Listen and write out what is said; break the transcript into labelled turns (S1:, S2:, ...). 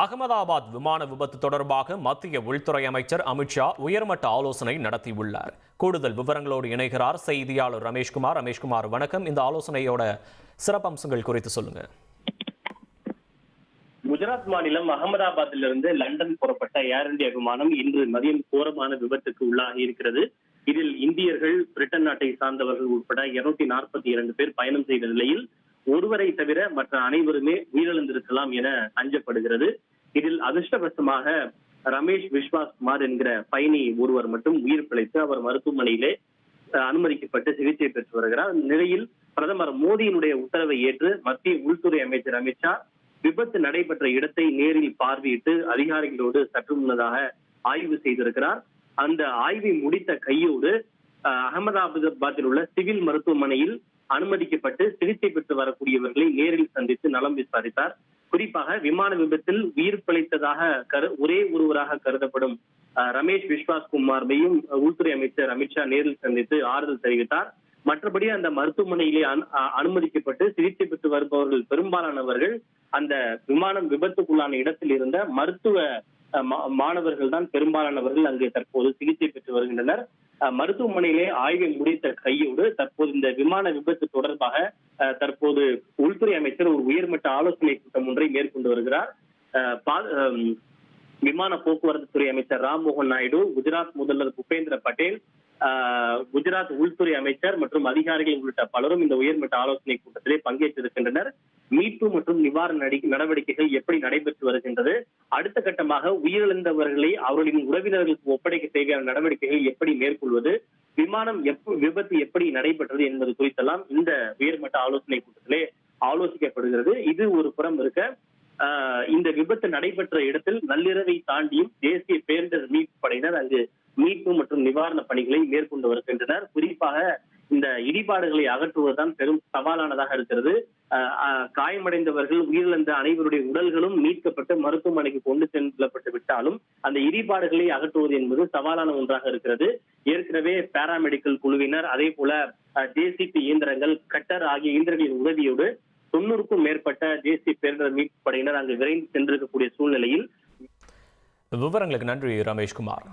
S1: அகமதாபாத் விமான விபத்து தொடர்பாக மத்திய உள்துறை அமைச்சர் அமித்ஷா உயர்மட்ட ஆலோசனை நடத்தியுள்ளார். கூடுதல் விவரங்களோடு இணைகிறார் செய்தியாளர் ரமேஷ்குமார். ரமேஷ்குமார், வணக்கம். இந்த ஆலோசனையோட சிறப்பம்சங்கள் குறித்து சொல்லுங்க.
S2: குஜராத் மாநிலம் அகமதாபாத்திலிருந்து லண்டன் புறப்பட்ட ஏர் இந்தியா விமானம் இன்று மதியம் கோரமான விபத்துக்கு உள்ளாகி இருக்கிறது. இதில் இந்தியர்கள், பிரிட்டன் நாட்டை சார்ந்தவர்கள் உட்பட 242 பேர் பயணம் செய்த நிலையில் ஒருவரை தவிர மற்ற அனைவருமே உயிரிழந்திருக்கலாம் என அஞ்சப்படுகிறது. இதில் அதிர்ஷ்டவசமாக ரமேஷ் விஸ்வாஸ் குமார் என்கிற பயணி ஒருவர் மட்டும் உயிர் பிழைத்து அவர் மருத்துவமனையிலே அனுமதிக்கப்பட்டு சிகிச்சை பெற்று வருகிறார். நிலையில் பிரதமர் மோடியினுடைய உத்தரவை ஏற்று மத்திய உள்துறை அமைச்சர் அமித்ஷா விபத்து நடைபெற்ற இடத்தை நேரில் பார்வையிட்டு அதிகாரிகளோடு சற்று முன்னதாக ஆய்வு செய்திருக்கிறார். அந்த ஆய்வை முடித்த கையோடு அகமதாபாத்தில் உள்ள சிவில் மருத்துவமனையில் அனுமதிக்கப்பட்டு சிகிச்சை பெற்று வரக்கூடியவர்களை நேரில் சந்தித்து நலம் விசாரித்தார். குறிப்பாக விமான விபத்தில் உயிர் பிழைத்ததாக ஒரே ஒருவராக கருதப்படும் ரமேஷ் விஸ்வாஸ் குமாரையும் உள்துறை அமைச்சர் அமித்ஷா நேரில் சந்தித்து ஆறுதல் தெரிவித்தார். மற்றபடி அந்த மருத்துவமனையிலே அனுமதிக்கப்பட்டு சிகிச்சை பெற்று வருபவர்கள் பெரும்பாலானவர்கள் அந்த விமானம் விபத்துக்குள்ளான இடத்தில் இருந்த மருத்துவ மாணவர்கள் தான் பெரும்பாலானவர்கள் அங்கு தற்போது சிகிச்சை பெற்று வருகின்றனர். மருத்துவமனையிலே ஆய்வை முடித்த கையோடு தற்போது இந்த விமான விபத்து தொடர்பாக தற்போது உள்துறை அமைச்சர் ஒரு உயர்மட்ட ஆலோசனை கூட்டம் ஒன்றை மேற்கொண்டு வருகிறார். விமான போக்குவரத்து துறை அமைச்சர் ராம்மோகன் நாயுடு, குஜராத் முதல்வர் பூபேந்திர பட்டேல், குஜராத் உள்துறை அமைச்சர் மற்றும் அதிகாரிகள் உள்ளிட்ட பலரும் இந்த உயர்மட்ட ஆலோசனை கூட்டத்திலே பங்கேற்றிருக்கின்றனர். மீட்பு மற்றும் நிவாரண நடவடிக்கைகள் எப்படி நடைபெற்று வருகின்றது, அடுத்த கட்டமாக உயிரிழந்தவர்களை அவர்களின் உறவினர்களுக்கு ஒப்படைக்க தேவையான நடவடிக்கைகள் எப்படி மேற்கொள்வது, விமானம் விபத்து எப்படி நடைபெற்றது என்பது குறித்தெல்லாம் இந்த உயர்மட்ட ஆலோசனை கூட்டத்திலே ஆலோசிக்கப்படுகிறது. இது ஒரு புறம் இருக்க, இந்த விபத்து நடைபெற்ற இடத்தில் நள்ளிரவை தாண்டியும் தேசிய பேரிடர் மீட்பு படையினர் அங்கு மீட்பு மற்றும் நிவாரண பணிகளை மேற்கொண்டு வருகின்றனர். குறிப்பாக இந்த இடிபாடுகளை அகற்றுவதுதான் பெரும் சவாலானதாக இருக்கிறது. காயமடைந்தவர்கள், உயிரிழந்த அனைவருடைய உடல்களும் மீட்கப்பட்டு மருத்துவமனைக்கு கொண்டு செல்லப்பட்டு விட்டாலும் அந்த இடிபாடுகளை அகற்றுவது என்பது சவாலான ஒன்றாக இருக்கிறது. ஏற்கனவே பாராமெடிக்கல் குழுவினர், அதே போல ஜேசிபி இயந்திரங்கள், கட்டர் ஆகிய இயந்திரங்களின் உதவியோடு 90க்கும் மேற்பட்ட தேசிய பேரிடர் மீட்பு படையினர் அங்கு விரைந்து சென்றிருக்கக்கூடிய சூழ்நிலையில்
S1: விவரங்களுக்கு நன்றி ரமேஷ்குமார்.